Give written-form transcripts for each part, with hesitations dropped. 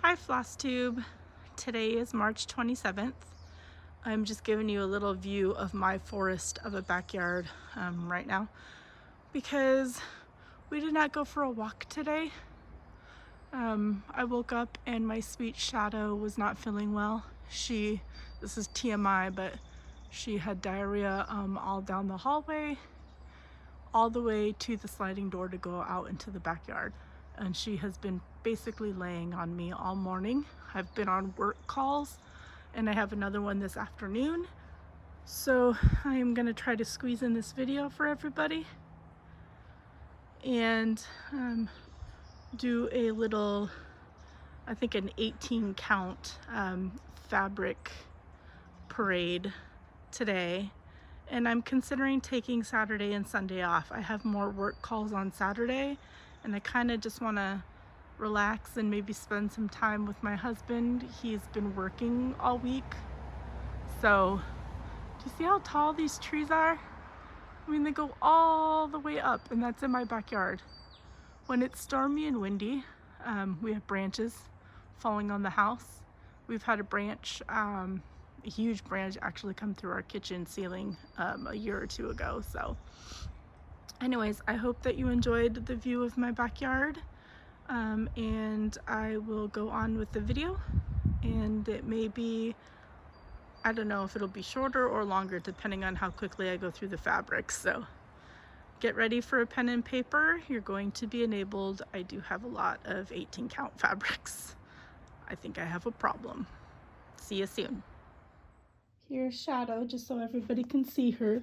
Hi Flosstube. Today is March 27th. I'm just giving you a little view of my forest of a backyard right now because we did not go for a walk today. I woke up and my sweet Shadow was not feeling well. This is TMI, but she had diarrhea all down the hallway, all the way to the sliding door to go out into the backyard. And she has been basically laying on me all morning. I've been on work calls and I have another one this afternoon. So I am gonna try to squeeze in this video for everybody and do a little, I think an 18 count fabric parade today. And I'm considering taking Saturday and Sunday off. I have more work calls on Saturday and I kind of just want to relax and maybe spend some time with my husband. He's been working all week. So, do you see how tall these trees are? I mean, they go all the way up, and that's in my backyard. When it's stormy and windy, we have branches falling on the house. We've had a branch, a huge branch actually come through our kitchen ceiling a year or two ago. So anyways, I hope that you enjoyed the view of my backyard, and I will go on with the video, and it may be, I don't know if it'll be shorter or longer depending on how quickly I go through the fabrics. So get ready for a pen and paper. You're going to be enabled. I do have a lot of 18 count fabrics. I think I have a problem. See you soon. Here's Shadow, just so everybody can see her.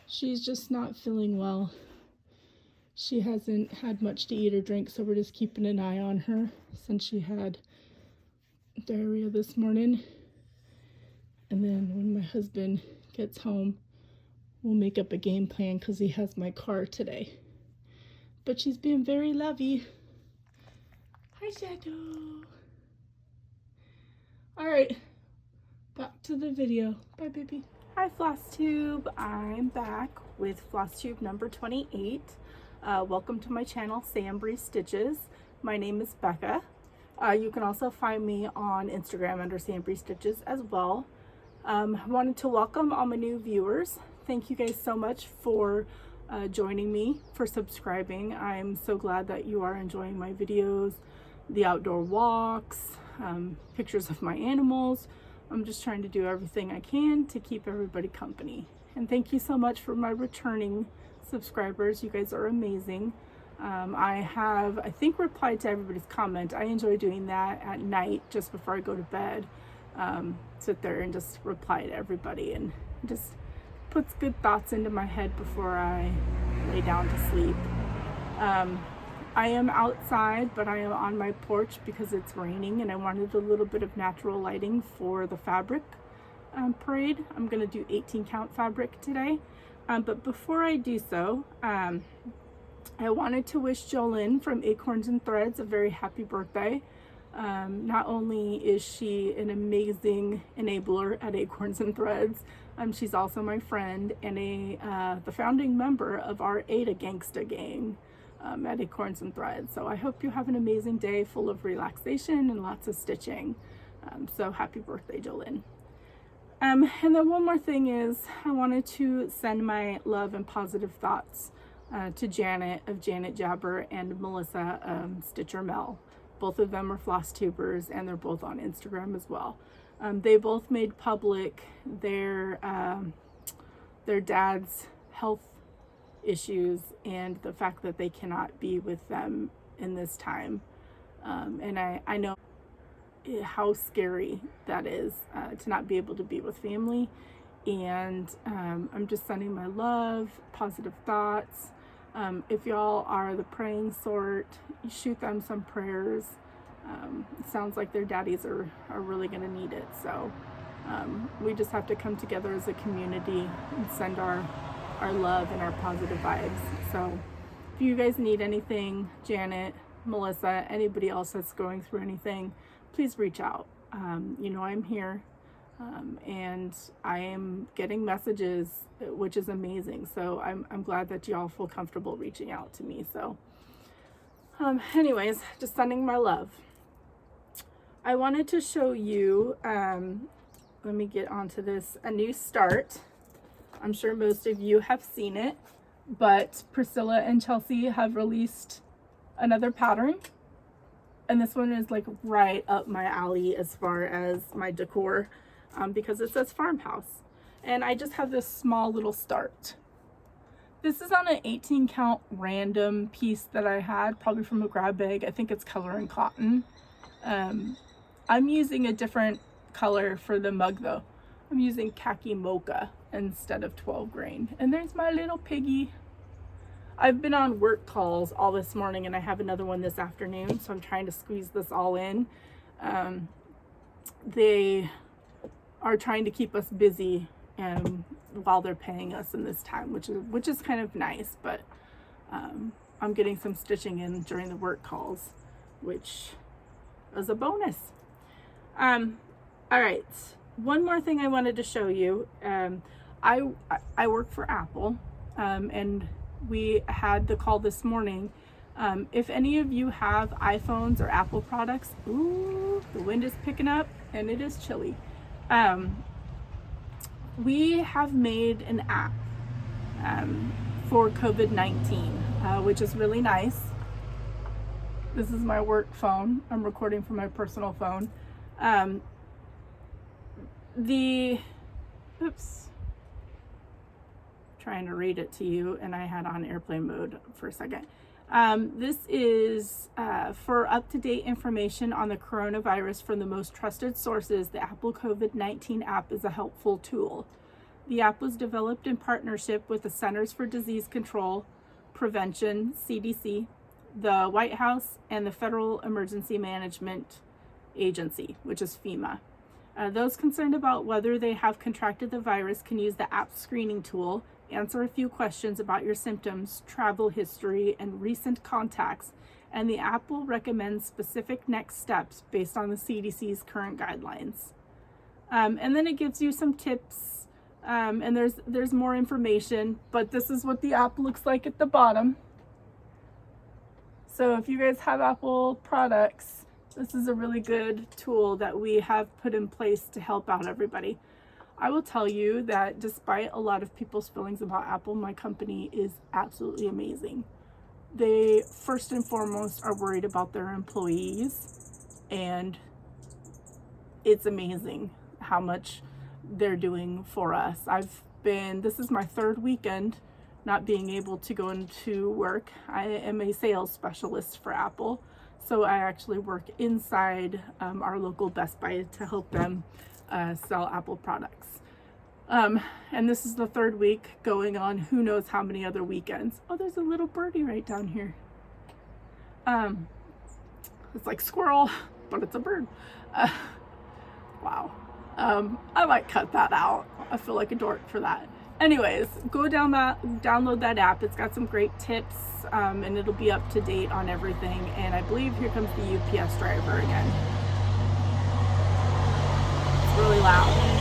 She's just not feeling well. She hasn't had much to eat or drink, so we're just keeping an eye on her since she had diarrhea this morning. And then when my husband gets home, we'll make up a game plan because he has my car today. But she's being very lovey. Hi, Shadow. All right, back to the video. Bye, baby. Hi, Flosstube. I'm back with Flosstube number 28. Welcome to my channel, SamBrie Stitches. My name is Becca. You can also find me on Instagram under SamBrie Stitches as well. I wanted to welcome all my new viewers. Thank you guys so much for joining me, for subscribing. I'm so glad that you are enjoying my videos, the outdoor walks, pictures of my animals. I'm just trying to do everything I can to keep everybody company. And thank you so much for my returning subscribers. You guys are amazing. I have, I think, replied to everybody's comment. I enjoy doing that at night just before I go to bed. Sit there and just reply to everybody and just puts good thoughts into my head before I lay down to sleep. I am outside, but I am on my porch because it's raining and I wanted a little bit of natural lighting for the fabric parade. I'm going to do 18 count fabric today. But before I do so, I wanted to wish Jolynn from Acorns Threads a very happy birthday. Not only is she an amazing enabler at Acorns Threads, she's also my friend and the founding member of our Ada Gangsta gang at Acorns Threads. So I hope you have an amazing day full of relaxation and lots of stitching. So happy birthday, Jolynn. And then one more thing is I wanted to send my love and positive thoughts to Janet of Janet Jabber and Melissa Stitcher Mel. Both of them are Flosstubers and they're both on Instagram as well. They both made public their dad's health issues and the fact that they cannot be with them in this time. And I know how scary that is to not be able to be with family. And I'm just sending my love, positive thoughts. If y'all are the praying sort, you shoot them some prayers. It sounds like their daddies are really going to need it. So we just have to come together as a community and send our love and our positive vibes. So if you guys need anything, Janet, Melissa, anybody else that's going through anything, please reach out. You know I'm here. And I am getting messages, which is amazing. So I'm glad that y'all feel comfortable reaching out to me. So anyways, just sending my love. I wanted to show you, let me get onto this, a new start. I'm sure most of you have seen it, but Priscilla and Chelsea have released another pattern. And this one is like right up my alley as far as my decor, because it says farmhouse. And I just have this small little start. This is on an 18 count random piece that I had, probably from a grab bag. I think it's color and cotton. I'm using a different color for the mug though. I'm using khaki mocha instead of 12 grain. And there's my little piggy. I've been on work calls all this morning and I have another one this afternoon, so I'm trying to squeeze this all in. They are trying to keep us busy while they're paying us in this time, which is kind of nice, but I'm getting some stitching in during the work calls, which is a bonus. All right, one more thing I wanted to show you. I work for Apple, and we had the call this morning. If any of you have iPhones or Apple products, ooh, the wind is picking up and it is chilly. We have made an app for COVID-19, which is really nice. This is my work phone. I'm recording from my personal phone. Oops. Trying to read it to you, and I had on airplane mode for a second. This is for up-to-date information on the coronavirus from the most trusted sources. The Apple COVID-19 app is a helpful tool. The app was developed in partnership with the Centers for Disease Control, Prevention, CDC, the White House, and the Federal Emergency Management Agency, which is FEMA. Those concerned about whether they have contracted the virus can use the app screening tool, answer a few questions about your symptoms, travel history, and recent contacts, and the app will recommend specific next steps based on the CDC's current guidelines. And then it gives you some tips, and there's more information, but this is what the app looks like at the bottom. So if you guys have Apple products, this is a really good tool that we have put in place to help out everybody. I will tell you that despite a lot of people's feelings about Apple, my company is absolutely amazing. They first and foremost are worried about their employees, and it's amazing how much they're doing for us. This is my third weekend not being able to go into work. I am a sales specialist for Apple, so I actually work inside our local Best Buy to help them sell Apple products. And this is the third week going on who knows how many other weekends. Oh, there's a little birdie right down here. It's like squirrel, but it's a bird. Wow. I might cut that out. I feel like a dork for that. Anyways, go download that app. It's got some great tips, and it'll be up to date on everything. And I believe here comes the UPS driver again. It's really loud.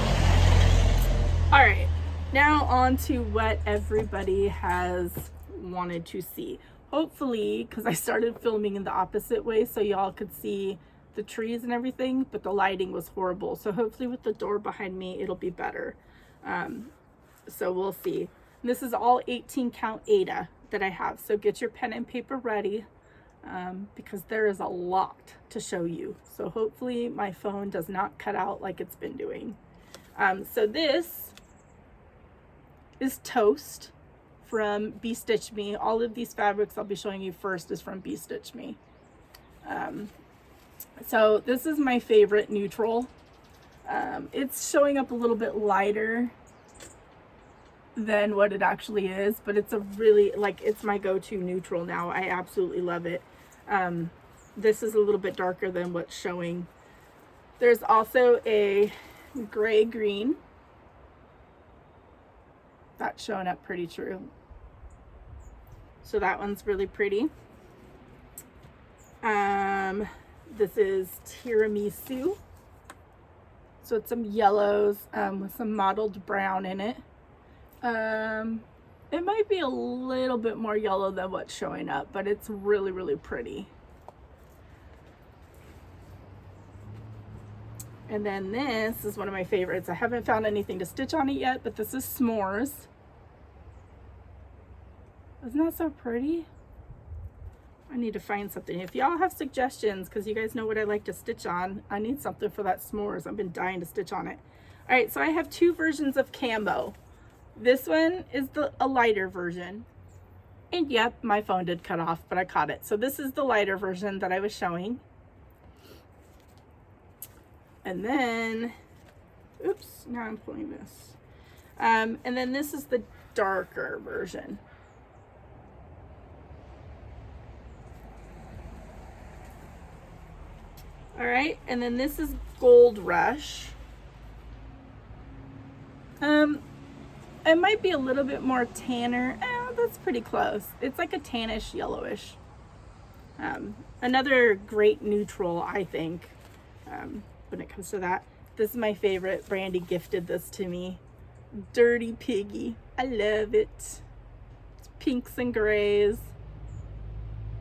All right, now on to what everybody has wanted to see. Hopefully, because I started filming in the opposite way so y'all could see the trees and everything, but the lighting was horrible. So hopefully with the door behind me, it'll be better. So we'll see. This is all 18 count Ada that I have. So get your pen and paper ready, because there is a lot to show you. So hopefully my phone does not cut out like it's been doing. So this is Toast from Bee Stitch Me. All of these fabrics I'll be showing you first is from Bee Stitch Me. So this is my favorite neutral. It's showing up a little bit lighter than what it actually is, but it's a really, it's my go-to neutral now. I absolutely love it. This is a little bit darker than what's showing. There's also a gray green that's showing up pretty true. So that one's really pretty. This is Tiramisu. So it's some yellows with some mottled brown in it. It might be a little bit more yellow than what's showing up, but it's really, really pretty. And then this is one of my favorites. I haven't found anything to stitch on it yet, but this is S'mores. Isn't that so pretty? I need to find something. If y'all have suggestions, because you guys know what I like to stitch on, I need something for that S'mores. I've been dying to stitch on it. All right, so I have two versions of camo. This one is a lighter version. And yep, my phone did cut off, but I caught it. So this is the lighter version that I was showing. And then, oops, now I'm pulling this. And then this is the darker version. All right, and then this is Gold Rush. It might be a little bit more tanner. That's pretty close. It's like a tannish yellowish. Another great neutral, I think, when it comes to that. This is my favorite. Brandy gifted this to me. Dirty Piggy. I love it. It's pinks and grays.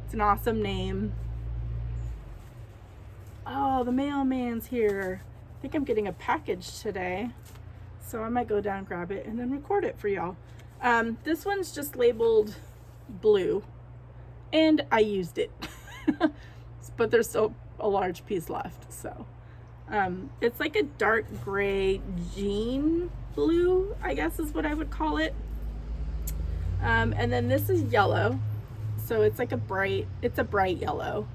It's an awesome name. Oh, the mailman's here. I think I'm getting a package today. So I might go down, grab it, and then record it for y'all. This one's just labeled blue, and I used it. But there's still a large piece left. So it's like a dark gray jean blue, I guess is what I would call it. And then this is yellow. So it's like a bright yellow.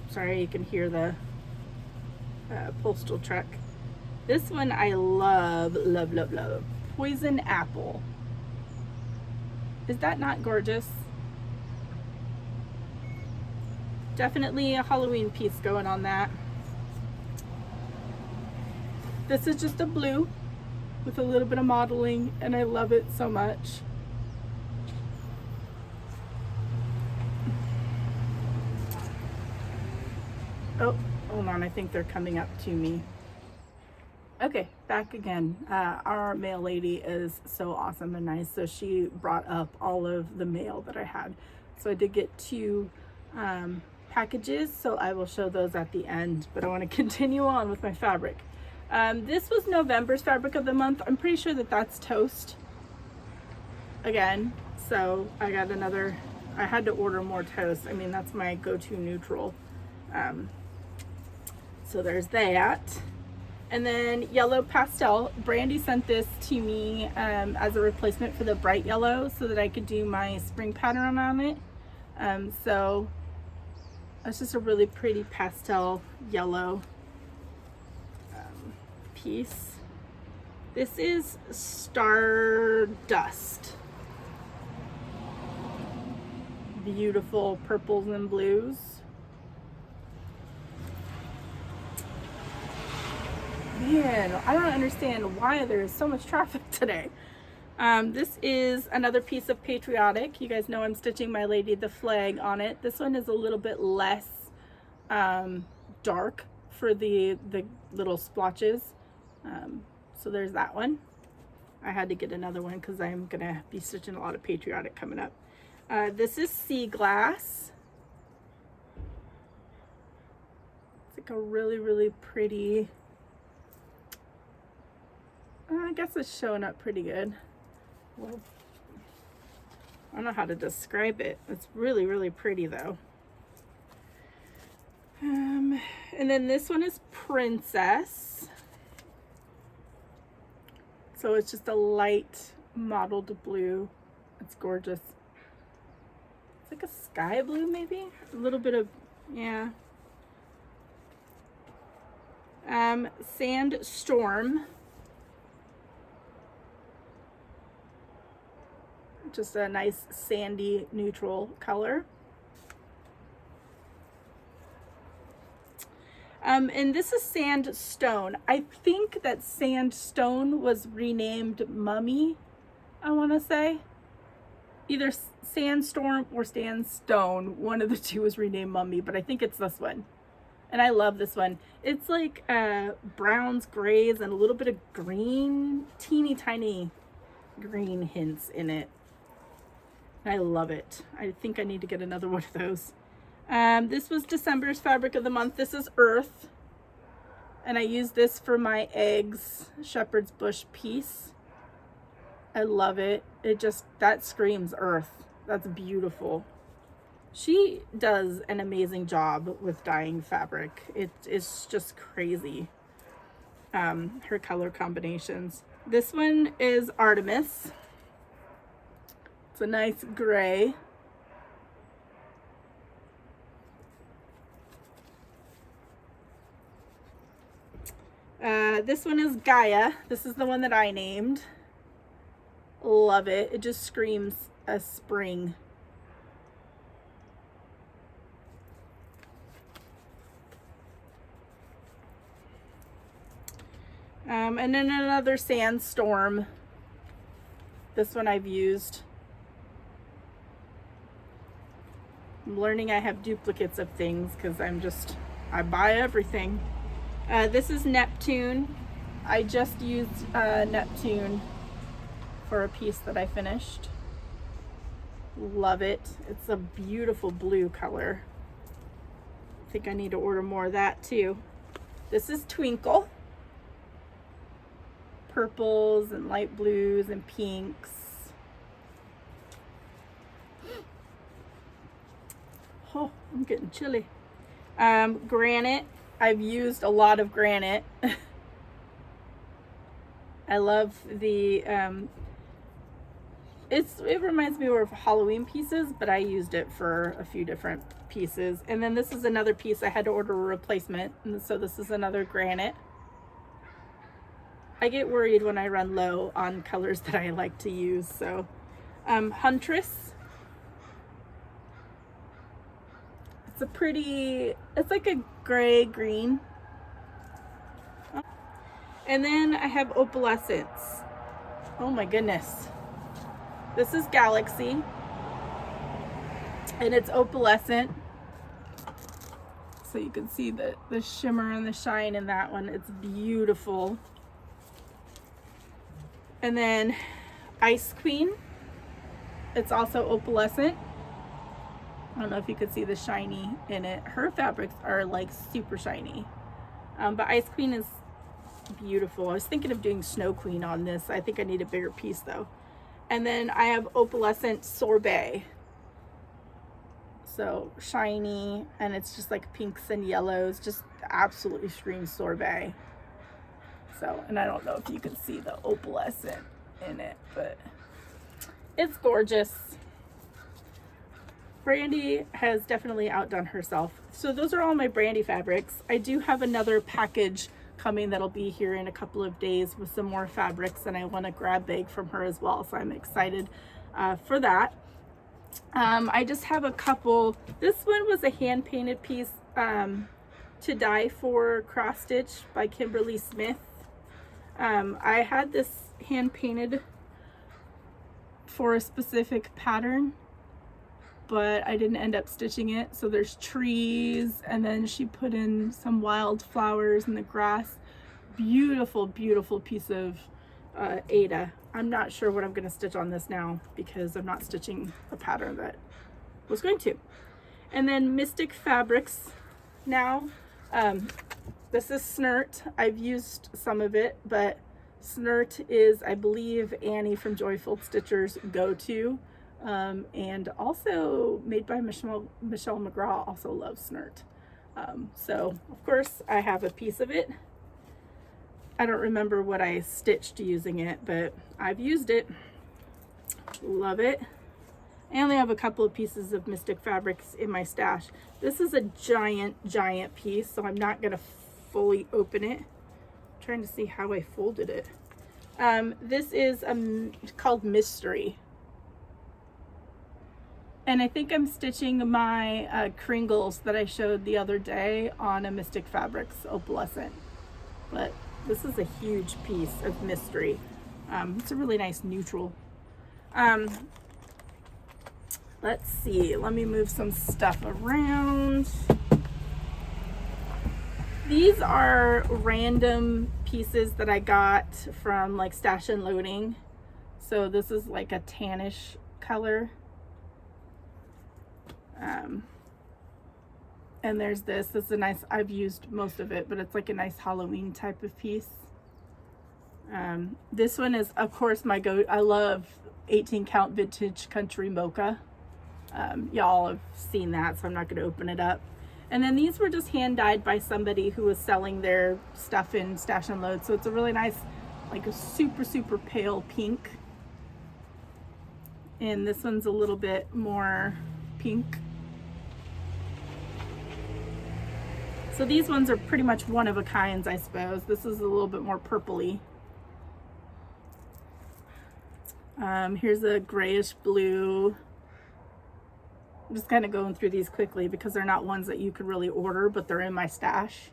Sorry, you can hear the postal truck. This one I love, love, love, love. Poison Apple. Is that not gorgeous? Definitely a Halloween piece going on that. This is just a blue with a little bit of modeling, and I love it so much. Oh, hold on, I think they're coming up to me. Okay, back again. Our mail lady is so awesome and nice, so she brought up all of the mail that I had. So I did get two packages, so I will show those at the end, but I want to continue on with my fabric. This was November's fabric of the month. I'm pretty sure that that's Toast again, so I got another. I had to order more Toast. I mean, that's my go-to neutral. So there's that. And then Yellow Pastel. Brandy sent this to me as a replacement for the bright yellow so that I could do my spring pattern on it. So it's just a really pretty pastel yellow piece. This is Stardust. Beautiful purples and blues. Man, I don't understand why there is so much traffic today. This is another piece of Patriotic. You guys know I'm stitching My Lady the Flag on it. This one is a little bit less dark for the little splotches. So there's that one. I had to get another one because I'm gonna be stitching a lot of Patriotic coming up. This is Sea Glass. It's like a really, really pretty. I guess it's showing up pretty good. Well, I don't know how to describe it. It's really, really pretty though. And then this one is Princess. So it's just a light mottled blue. It's gorgeous. It's like a sky blue maybe? A little bit of, yeah. Sandstorm. Just a nice sandy neutral color. And this is Sandstone. I think that Sandstone was renamed Mummy, I want to say. Either Sandstorm or Sandstone. One of the two was renamed Mummy, but I think it's this one. And I love this one. It's like browns, grays, and a little bit of green, teeny tiny green hints in it. I love it. I think I need to get another one of those. This was December's fabric of the month. This is Earth. And I used this for my eggs shepherd's bush piece. I love it. It just, that screams Earth. That's beautiful. She does an amazing job with dyeing fabric. It's just crazy. Her color combinations. This one is Artemis. It's a nice gray. This one is Gaia. This is the one that I named. Love it. It just screams a spring. And then another Sandstorm. This one I've used. I'm learning I have duplicates of things because I buy everything. This is Neptune. I just used Neptune for a piece that I finished. Love it. It's a beautiful blue color. I think I need to order more of that too. This is Twinkle. Purples and light blues and pinks. Oh, I'm getting chilly. Granite. I've used a lot of granite. I love the, it reminds me of Halloween pieces, but I used it for a few different pieces. And then this is another piece I had to order a replacement. And so this is another granite. I get worried when I run low on colors that I like to use. So, Huntress. It's a pretty, it's like a gray green. And then I have Opalescence. Oh my goodness. This is Galaxy. And it's opalescent. So you can see the shimmer and the shine in that one. It's beautiful. And then Ice Queen. It's also opalescent. I don't know if you could see the shiny in it. Her fabrics are like super shiny. But Ice Queen is beautiful. I was thinking of doing Snow Queen on this. I think I need a bigger piece though. And then I have opalescent Sorbet. So shiny, and it's just like pinks and yellows. Just absolutely screams Sorbet. So, and I don't know if you can see the opalescent in it, but it's gorgeous. Brandy has definitely outdone herself. So those are all my Brandy fabrics. I do have another package coming that'll be here in a couple of days with some more fabrics, and I want a grab bag from her as well, so I'm excited for that. I just have a couple. This one was a hand painted piece to dye for cross stitch by Kimberly Smith. I had this hand painted for a specific pattern, but I didn't end up stitching it. So there's trees, and then she put in some wildflowers in the grass. Beautiful, beautiful piece of Ada. I'm not sure what I'm going to stitch on this now because I'm not stitching a pattern that was going to. And then Mystic Fabrics now. This is Snert. I've used some of it, but Snert is, I believe, Annie from Joyful Stitcher's go-to. And also made by Michelle McGraw, also loves Snert. So of course I have a piece of it. I don't remember what I stitched using it, but I've used it. Love it. I only have a couple of pieces of Mystic Fabrics in my stash. This is a giant piece, so I'm not gonna fully open it. I'm trying to see how I folded it. This is called Mystery. And I think I'm stitching my Kringles that I showed the other day on a Mystic Fabrics opalescent. But this is a huge piece of Mystery. It's a really nice neutral. Let's see, let me move some stuff around. These are random pieces that I got from like Stash and Loading. So this is like a tannish color. And there's this. This is a nice, I've used most of it, but it's like a nice Halloween type of piece. This one is, of course, my I love 18 count vintage country mocha. Y'all have seen that, so I'm not going to open it up. And then these were just hand dyed by somebody who was selling their stuff in Stash and Load. So it's a really nice, like a super, super pale pink. And this one's a little bit more pink. So these ones are pretty much one of a kinds, I suppose. This is a little bit more purpley. Here's a grayish blue. I'm just kind of going through these quickly because they're not ones that you could really order, but they're in my stash.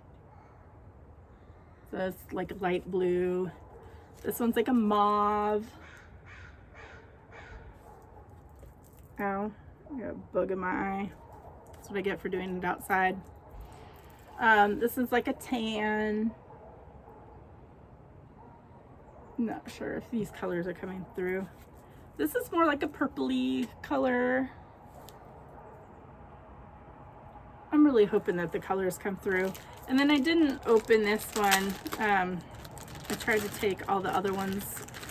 So it's like a light blue. This one's like a mauve. Ow, I got a bug in my eye. That's what I get for doing it outside. This is like a tan. Not sure if these colors are coming through. This is more like a purpley color. I'm really hoping that the colors come through. And then I didn't open this one. I tried to take all the other ones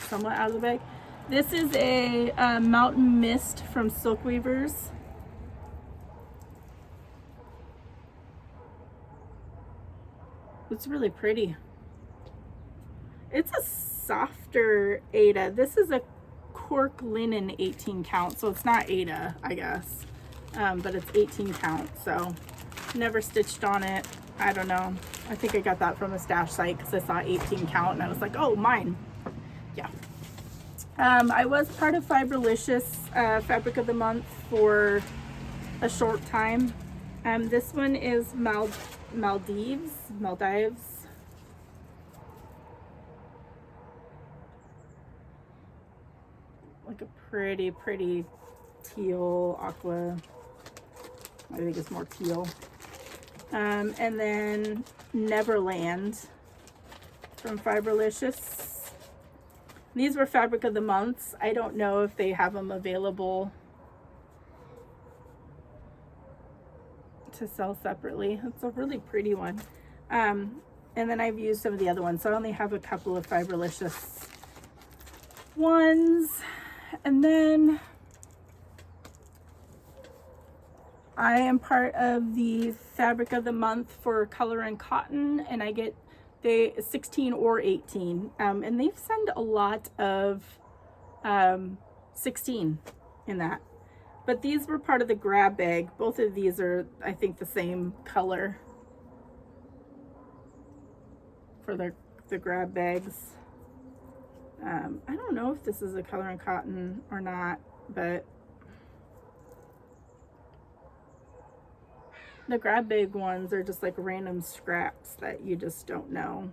somewhat out of the bag. This is a Mountain Mist from Silk Weavers. It's really pretty. It's a softer Aida. This is a cork linen 18 count, so it's not Aida, I guess. But it's 18 count, so never stitched on it. I don't know. I think I got that from a stash site because I saw 18 count and I was like, oh, mine. Yeah. I was part of Fiberlicious Fabric of the Month for a short time. This one is Maldives. Like a pretty teal aqua. I think it's more teal. And then Neverland from Fiberlicious. These were Fabric of the Months. I don't know if they have them available to sell separately. It's a really pretty one. And then I've used some of the other ones, so I only have a couple of Fiberlicious ones. And then I am part of the Fabric of the Month for Color and Cotton, and I get the 16 or 18. And they've sent a lot of 16 in that. But these were part of the grab bag. Both of these are, I think, the same color for the grab bags. I don't know if this is a Color and Cotton or not, but the grab bag ones are just like random scraps that you just don't know.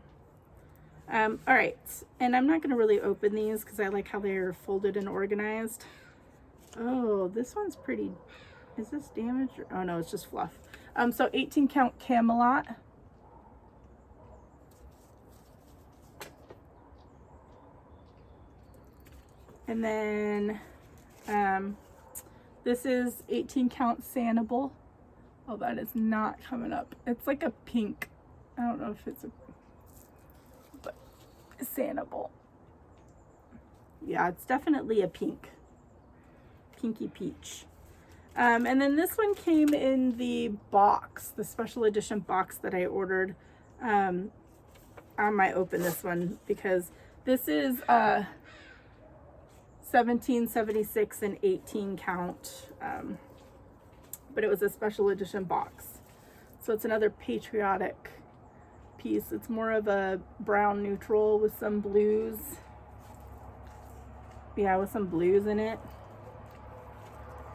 All right, and I'm not going to really open these because I like how they're folded and organized. Oh, this one's pretty. Is this damaged? Oh no, it's just fluff. So 18 count Camelot. And then this is 18 count Sanibel. Oh, that is not coming up. It's like a pink. I don't know if it's a, but Sanibel. Yeah, it's definitely a pink. Pinky peach. And then this one came in the box, the special edition box that I ordered. I might open this one because this is 1776 and 18 count, but it was a special edition box. So it's another patriotic piece. It's more of a brown neutral with some blues. Yeah, with some blues in it.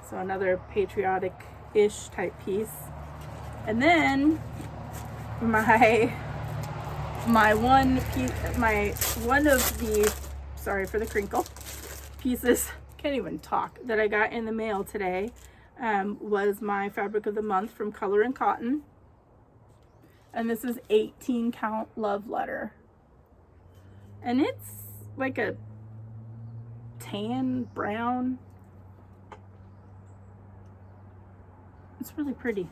So another patriotic-ish type piece. And then my one of the, sorry for the crinkle, pieces, can't even talk, that I got in the mail today was my Fabric of the Month from Color and Cotton. And this is 18 count Love Letter. And it's like a tan brown. It's really pretty.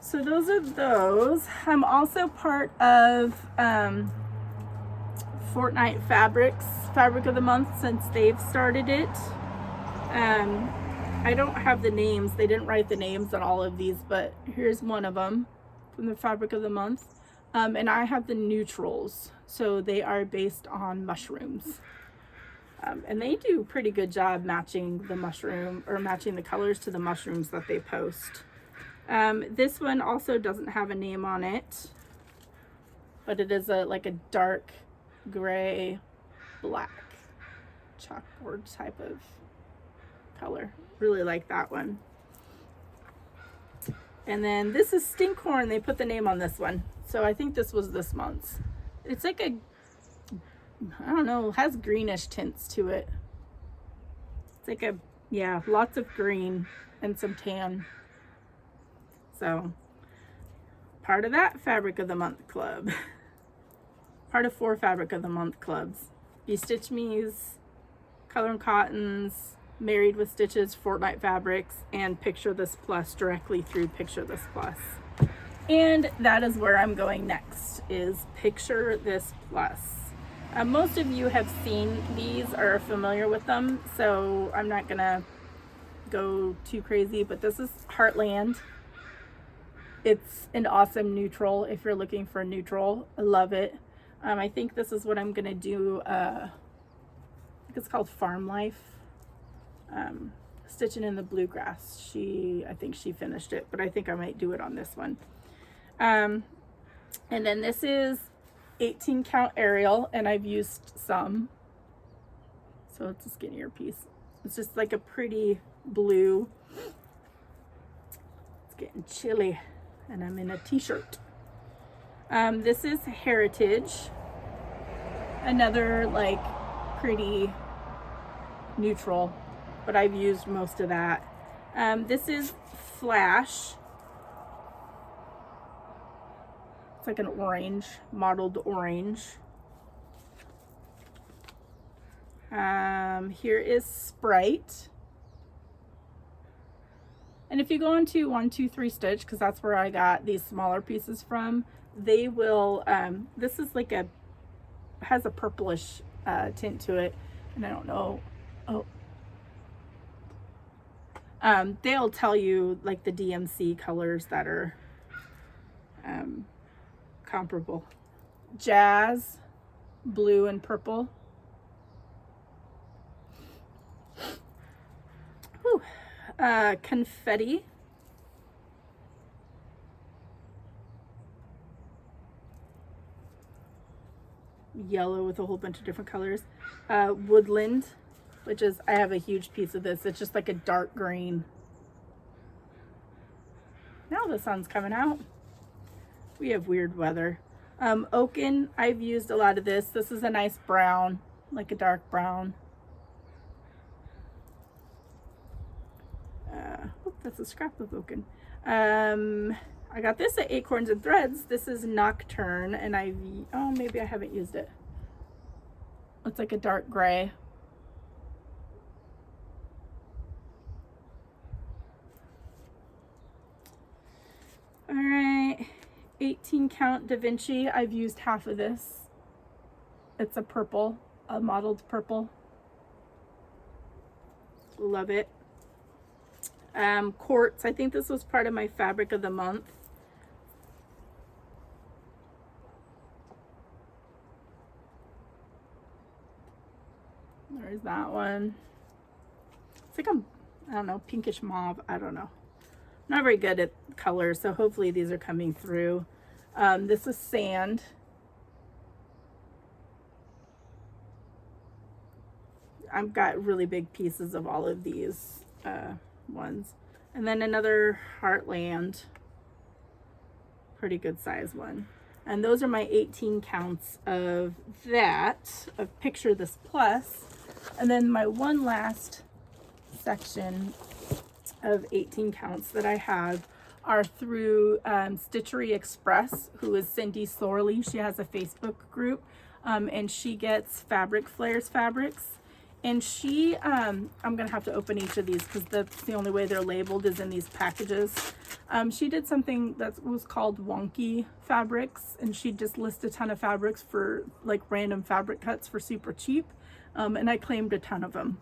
So those are those. I'm also part of Fortnight Fabrics, Fabric of the Month, since they've started it. I don't have the names. They didn't write the names on all of these, but here's one of them from the Fabric of the Month. And I have the neutrals, so they are based on mushrooms. And they do a pretty good job matching the mushroom, or matching the colors to the mushrooms that they post. This one also doesn't have a name on it, but it is like a dark gray, black chalkboard type of color. Really like that one. And then this is Stinkhorn. They put the name on this one, so I think this was this month's. It's like a, I don't know, has greenish tints to it. It's like a, yeah, lots of green and some tan. So part of that Fabric of the Month club. Part of 4 Fabric of the Month clubs. Be Stitch Me's, Color and Cottons, Married with Stitches, Fortnight Fabrics, and Picture This Plus directly through Picture This Plus. And that is where I'm going next, is Picture This Plus. Most of you have seen these or are familiar with them, so I'm not gonna go too crazy, but this is Heartland. It's an awesome neutral if you're looking for a neutral. I love it. I think this is what I'm gonna do. I think it's called Farm Life. Stitching in the Bluegrass. I think she finished it, but I think I might do it on this one. And then this is 18 count Ariel, and I've used some. So it's a skinnier piece. It's just like a pretty blue. It's getting chilly, and I'm in a t-shirt. This is Heritage. Another like pretty neutral, but I've used most of that. This is Flash. It's like an orange, mottled orange. Here is Sprite. And if you go into 123 Stitch, because that's where I got these smaller pieces from, they will, this is like a, has a purplish tint to it, and I don't know, they'll tell you like the DMC colors that are comparable. Jazz, blue and purple. Whew. Confetti. Yellow with a whole bunch of different colors. Woodland, which is, I have a huge piece of this. It's just like a dark green. Now the sun's coming out. We have weird weather. Oaken, I've used a lot of this. This is a nice brown, like a dark brown. That's a scrap of Oaken. I got this at Acorns and Threads. This is Nocturne, and maybe I haven't used it. It's like a dark gray. All right, 18 count Da Vinci. I've used half of this. It's a purple, a mottled purple. Love it. Quartz, I think this was part of my Fabric of the Month. There's that one. It's like a, I don't know, pinkish mauve. I don't know. I'm not very good at colors, so hopefully these are coming through. This is Sand. I've got really big pieces of all of these ones. And then another Heartland, pretty good size one. And those are my 18 counts of that, of Picture This Plus. And then my one last section of 18 counts that I have are through Stitchery Express, who is Cindy Sorley. She has a Facebook group, and she gets Fabric Flares fabrics. And she, I'm gonna have to open each of these because that's the only way they're labeled is in these packages. She did something that was called wonky fabrics, and she just lists a ton of fabrics for like random fabric cuts for super cheap. And I claimed a ton of them.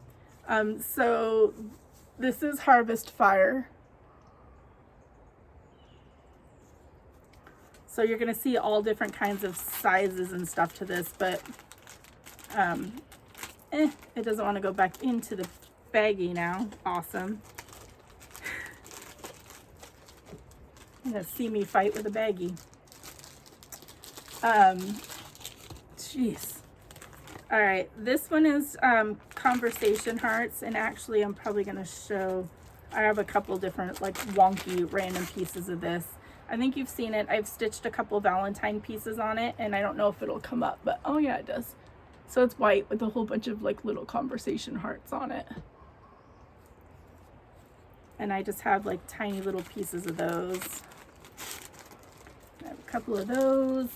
So this is Harvest Fire. So you're gonna see all different kinds of sizes and stuff to this, but it doesn't want to go back into the baggie now. Awesome. You're gonna see me fight with a baggie. Jeez. All right, this one is Conversation Hearts, and actually I'm probably gonna show, I have a couple different like wonky random pieces of this. I think you've seen it. I've stitched a couple Valentine pieces on it, and I don't know if it'll come up, but oh yeah, it does. So it's white with a whole bunch of like little conversation hearts on it. And I just have like tiny little pieces of those. I have a couple of those.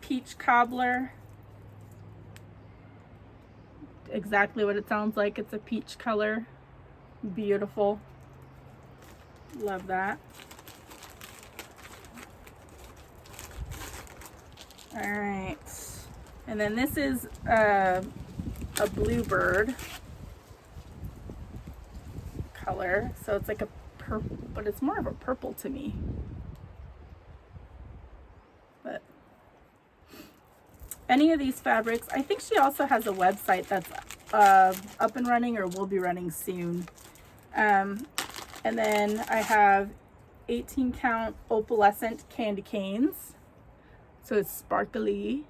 Peach Cobbler. Exactly what it sounds like. It's a peach color. Beautiful. Love that. All right, and then this is a bluebird color, so it's like a purple, but it's more of a purple to me. But any of these fabrics, I think she also has a website that's up and running or will be running soon. And then I have 18 count opalescent candy canes. So it's sparkly.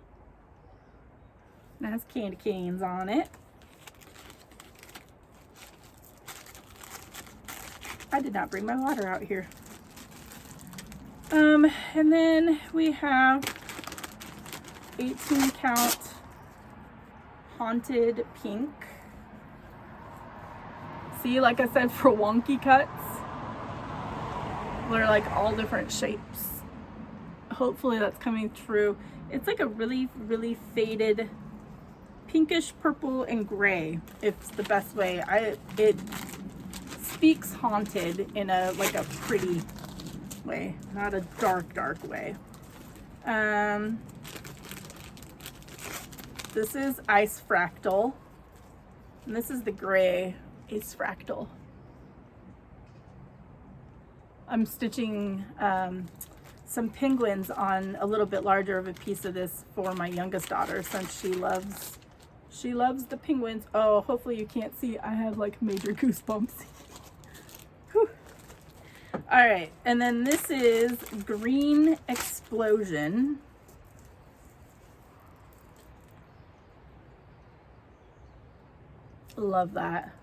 And it has candy canes on it. I did not bring my water out here. And then we have 18 count Haunted Pink. See, like I said, for wonky cuts, they're like all different shapes. Hopefully that's coming through. It's like a really, really faded pinkish purple and gray. It's the best way. It speaks haunted in a like a pretty way, not a dark way. This is Ice Fractal, and this is the gray Ice Fractal. I'm stitching some penguins on a little bit larger of a piece of this for my youngest daughter, since she loves the penguins. Oh, hopefully you can't see. I have like major goosebumps. Whew. All right, and then this is Green Explosion. Love that.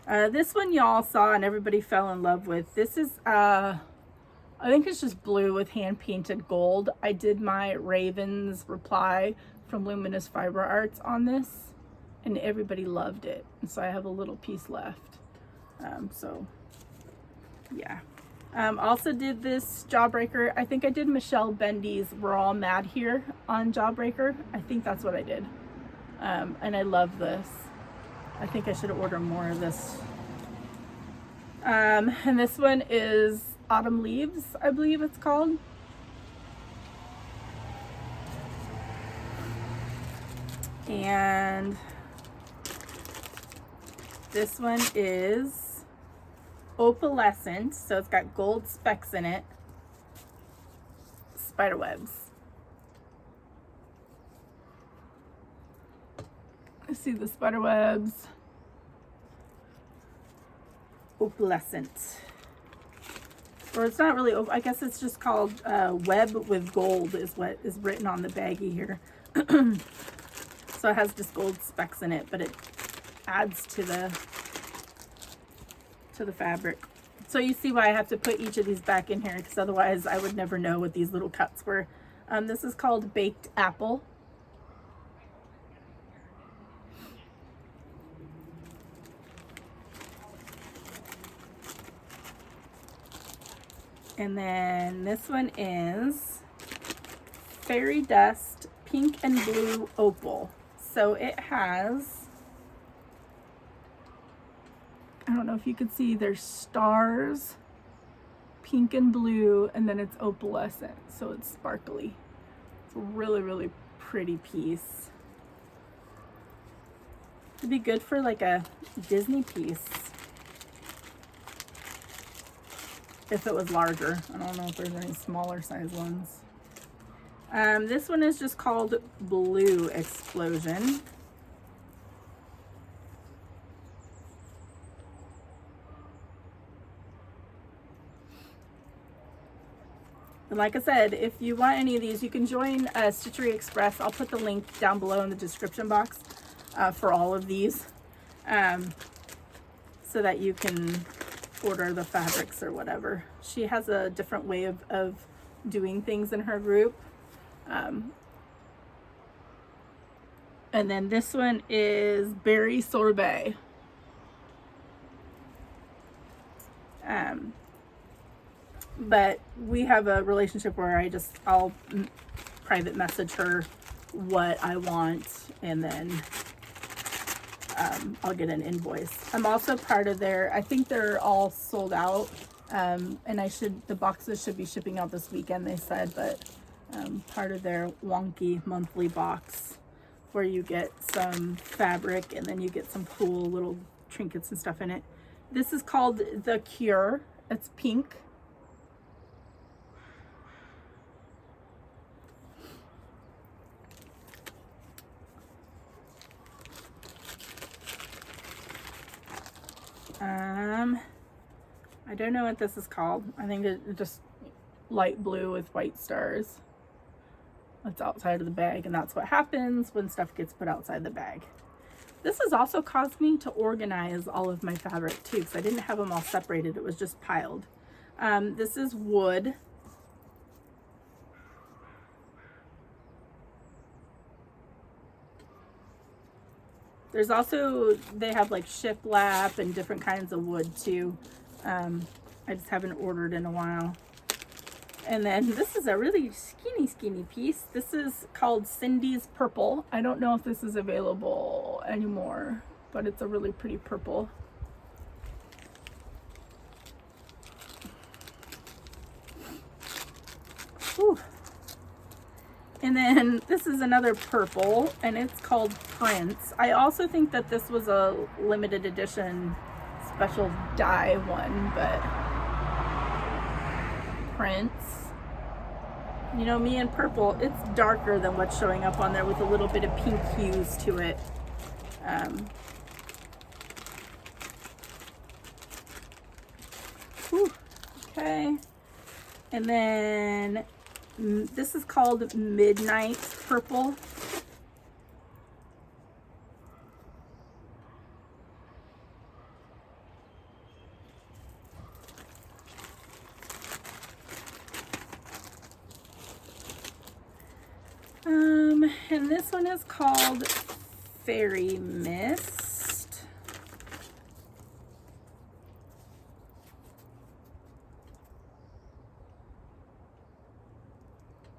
This one y'all saw and everybody fell in love with. This is, I think it's just blue with hand-painted gold. I did my Raven's Reply from Luminous Fiber Arts on this, and everybody loved it. And so I have a little piece left. So, yeah. Also did this Jawbreaker. I think I did Michelle Bendy's We're All Mad Here on Jawbreaker. I think that's what I did. And I love this. I think I should order more of this. And this one is Autumn Leaves, I believe it's called. And this one is Opalescent, so it's got gold specks in it. Spiderwebs. I see the spiderwebs. Opalescent. Or it's not really, I guess it's just called Web with Gold is what is written on the baggie here. So it has just gold specks in it, but it adds to the fabric. So you see why I have to put each of these back in here, because otherwise I would never know what these little cuts were. This is called Baked Apple. And then this one is Fairy Dust Pink and Blue Opal. So it has, I don't know if you could see, there's stars, pink and blue, and then it's opalescent, so it's sparkly. It's a really, really pretty piece. It'd be good for like a Disney piece if it was larger. I don't know if there's any smaller size ones. This one is just called Blue Explosion. And like I said, if you want any of these, you can join Stitchery Express. I'll put the link down below in the description box for all of these, so that you can order the fabrics or whatever. She has a different way of doing things in her group. And then this one is Berry Sorbet. But we have a relationship where I'll private message her what I want, and then I'll get an invoice. I'm also part of their, I think they're all sold out, and the boxes should be shipping out this weekend, they said, but part of their wonky monthly box where you get some fabric and then you get some cool little trinkets and stuff in it. This is called The Cure. It's pink. I don't know what this is called. I think it's just light blue with white stars. It's outside of the bag, and that's what happens when stuff gets put outside the bag. This has also caused me to organize all of my fabric too, because I didn't have them all separated. It was just piled. This is wood. There's also, they have like shiplap and different kinds of wood too. I just haven't ordered in a while. And then this is a really skinny piece. This is called Cindy's Purple. I don't know if this is available anymore, but it's a really pretty purple. Whew. And then this is another purple, and it's called Prince. I also think that this was a limited edition special dye one, but Prince. You know, me and purple, it's darker than what's showing up on there with a little bit of pink hues to it. Okay. And then this is called Midnight Purple. And this one is called Fairy Mist.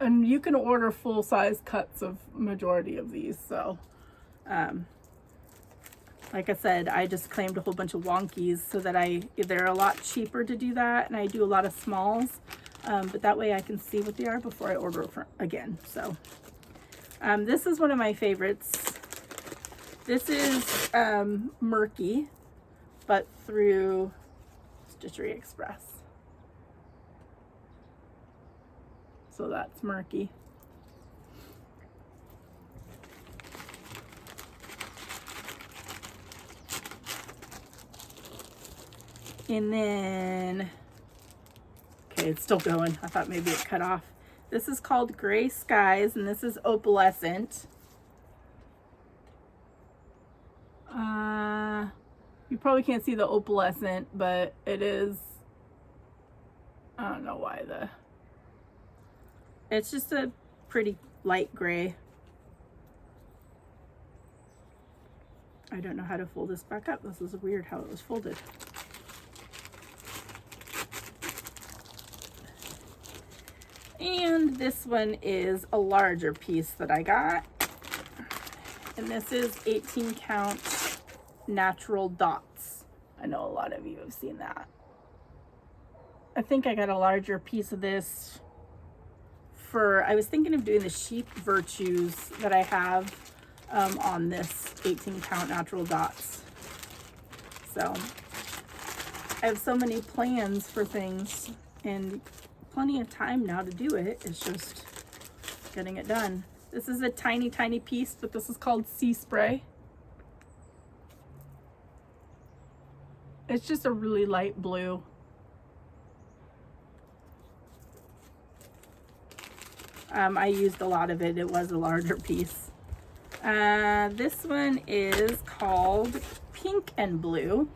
And you can order full-size cuts of majority of these, so like I said, I just claimed a whole bunch of wonkies so that they're a lot cheaper to do that, and I do a lot of smalls, but that way I can see what they are before I order again. So this is one of my favorites. This is Murky, but through Stitchery Express. So that's Murky. And then, okay, it's still going. I thought maybe it cut off. This is called Gray Skies, and this is opalescent. You probably can't see the opalescent, but it is, I don't know why it's just a pretty light gray. I don't know how to fold this back up. This is weird how it was folded. And this one is a larger piece that I got. And this is 18 count natural dots. I know a lot of you have seen that. I think I got a larger piece of this for, I was thinking of doing the sheep virtues that I have on this 18 count natural dots. So I have so many plans for things and plenty of time now to do it. It's just getting it done. This is a tiny, tiny piece, but this is called Sea Spray. It's just a really light blue. I used a lot of it. It was a larger piece. This one is called Pink and Blue.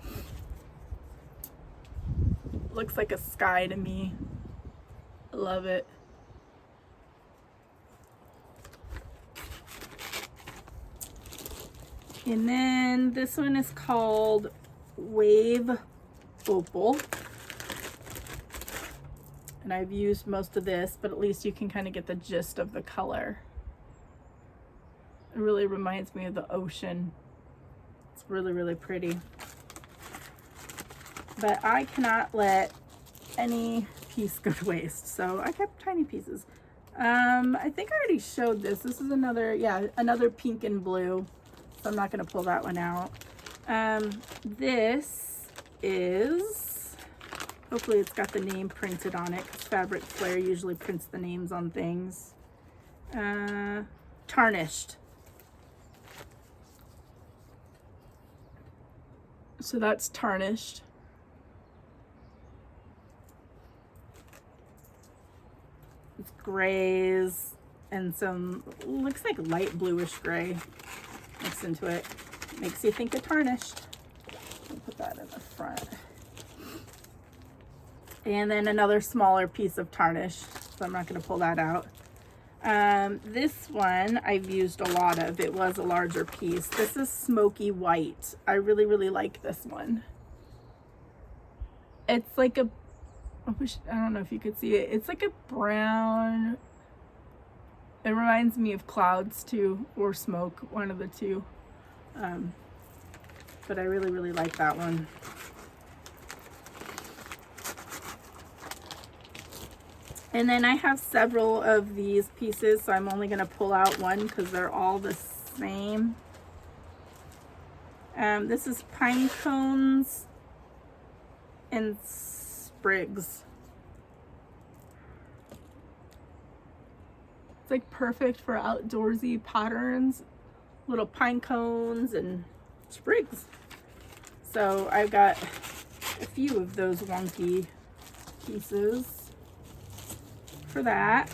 Looks like a sky to me. I love it. And then this one is called Wave Opal. And I've used most of this, but at least you can kind of get the gist of the color. It really reminds me of the ocean. It's really, really pretty. But I cannot let any piece go to waste, so I kept tiny pieces. I think I already showed this. This is another, yeah, another pink and blue. So I'm not going to pull that one out. This is, hopefully it's got the name printed on it, because Fabric Flair usually prints the names on things. Tarnished. So that's Tarnished. It's grays and some, looks like light bluish gray mixed into it. Makes you think of Tarnished. I'll put that in the front. And then another smaller piece of Tarnished, so I'm not going to pull that out. This one I've used a lot of. It was a larger piece. This is Smoky White. I really, really like this one. It's like a, I don't know if you could see it. It's like a brown. It reminds me of clouds too, or smoke, one of the two. But I really, really like that one. And then I have several of these pieces, so I'm only going to pull out one because they're all the same. This is Pine Cones and Sprigs. It's like perfect for outdoorsy patterns, little pine cones and sprigs. So I've got a few of those wonky pieces for that.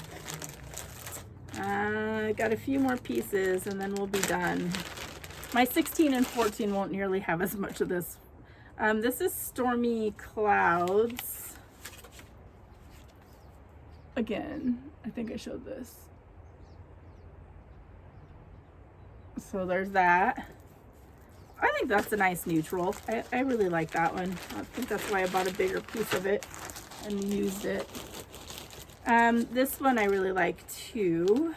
I got a few more pieces and then we'll be done. My 16 and 14 won't nearly have as much of this. This is Stormy Clouds. Again, I think I showed this. So there's that. I think that's a nice neutral. I really like that one. I think that's why I bought a bigger piece of it and used it. This one I really like too.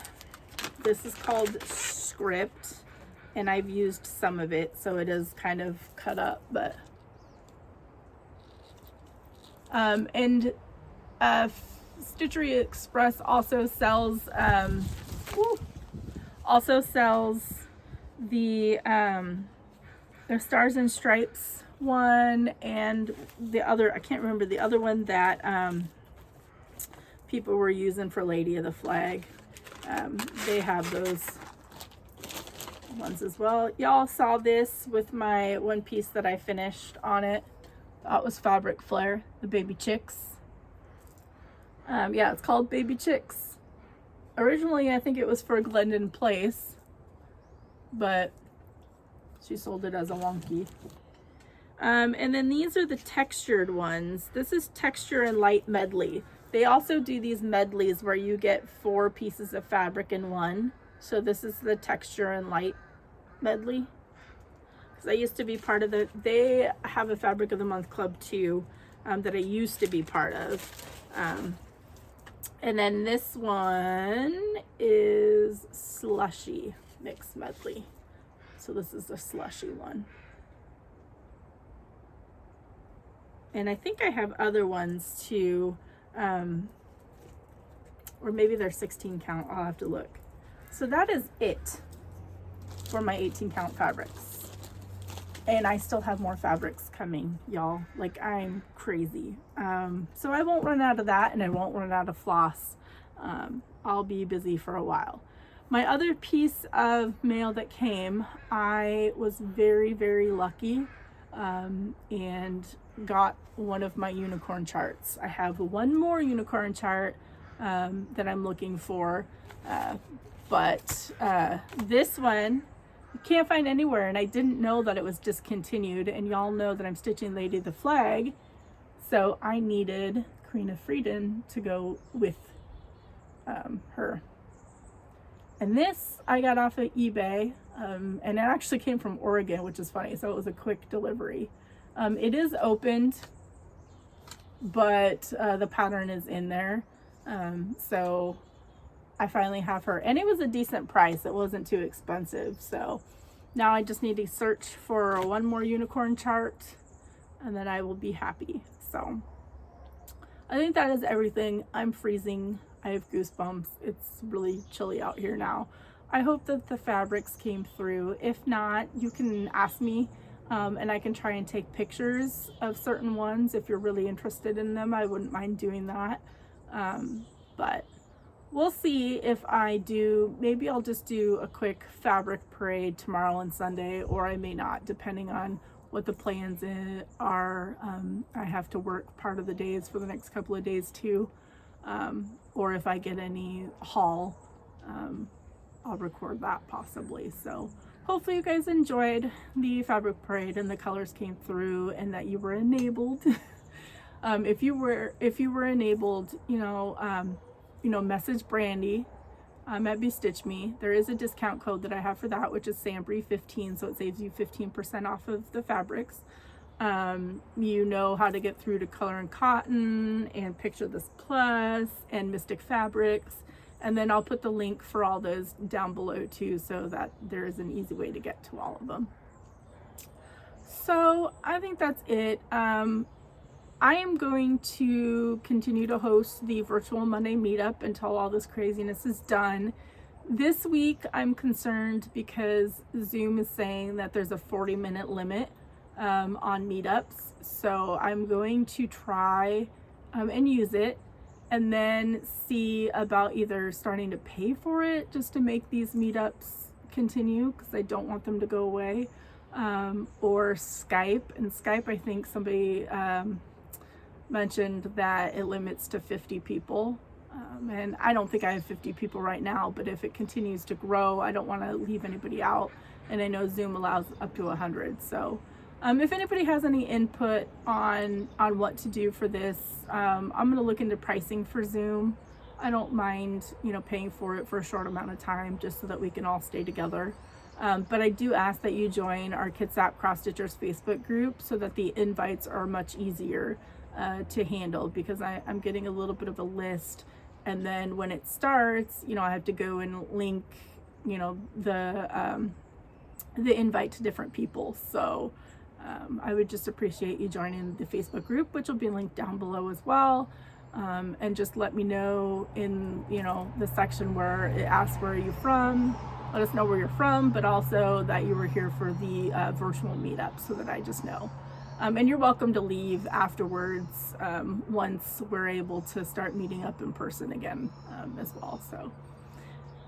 This is called Script, and I've used some of it, so it is kind of cut up, but Stitchery X Press also sells the their Stars and Stripes one, and the other, I can't remember the other one that people were using for Lady of the Flag. They have those ones as well. Y'all saw this with my one piece that I finished on it. That was Fabric Flair, the baby chicks. Yeah, it's called Baby Chicks. Originally, I think it was for Glendon Place, but she sold it as a wonky. And then these are the textured ones. This is Texture and Light Medley. They also do these medleys where you get 4 pieces of fabric in one. So this is the Texture and Light medley. Because I used to be part of they have a Fabric of the Month club too, that I used to be part of. And then this one is Slushy Mix Medley. So this is the slushy one. And I think I have other ones too, or maybe they're 16 count, I'll have to look. So that is it for my 18 count fabrics. And I still have more fabrics coming, y'all. Like, I'm crazy. So I won't run out of that, and I won't run out of floss. I'll be busy for a while. My other piece of mail that came, I was very, very lucky, and got one of my unicorn charts. I have one more unicorn chart that I'm looking for, but this one you can't find anywhere, and I didn't know that it was discontinued. And y'all know that I'm stitching Lady the Flag, so I needed Queen of Freedom to go with her. And this I got off of eBay, and it actually came from Oregon, which is funny, so it was a quick delivery. It is opened, but the pattern is in there, so I finally have her, and it was a decent price. It wasn't too expensive. So now I just need to search for one more unicorn chart, and then I will be happy. So I think that is everything. I'm freezing. I have goosebumps. It's really chilly out here now. I hope that the fabrics came through. If not, you can ask me, and I can try and take pictures of certain ones. If you're really interested in them, I wouldn't mind doing that. But we'll see if I do. Maybe I'll just do a quick fabric parade tomorrow and Sunday, or I may not, depending on what the plans are. I have to work part of the days for the next couple of days too. Or if I get any haul, I'll record that possibly. So hopefully you guys enjoyed the fabric parade and the colors came through and that you were enabled. If you were enabled, message Brandy at Be Stitch Me. There is a discount code that I have for that, which is SamBrie15, so it saves you 15% off of the fabrics. You know how to get through to Color and Cotton and Picture This Plus and Mystic Fabrics, and then I'll put the link for all those down below too, so that there is an easy way to get to all of them. So I think that's it. I am going to continue to host the virtual Monday meetup until all this craziness is done. This week I'm concerned because Zoom is saying that there's a 40-minute limit on meetups. So I'm going to try and use it, and then see about either starting to pay for it just to make these meetups continue, because I don't want them to go away, or Skype. And Skype, I think somebody mentioned that it limits to 50 people, and I don't think I have 50 people right now, but if it continues to grow, I don't want to leave anybody out, and I know Zoom allows up to 100. So if anybody has any input on what to do for this, I'm going to look into pricing for Zoom. I don't mind, paying for it for a short amount of time just so that we can all stay together. But I do ask that you join our Kitsap Cross Stitchers Facebook group so that the invites are much easier to handle, because I'm getting a little bit of a list, and then when it starts, I have to go and link, the invite to different people. So I would just appreciate you joining the Facebook group, which will be linked down below as well. And just let me know in, the section where it asks where are you from. Let us know where you're from, but also that you were here for the virtual meetup, so that I just know. And you're welcome to leave afterwards once we're able to start meeting up in person again as well. So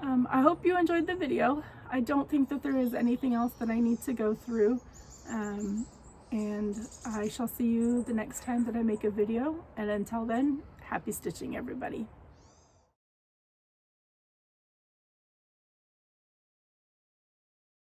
I hope you enjoyed the video. I don't think that there is anything else that I need to go through. And I shall see you the next time that I make a video. And until then, happy stitching, everybody.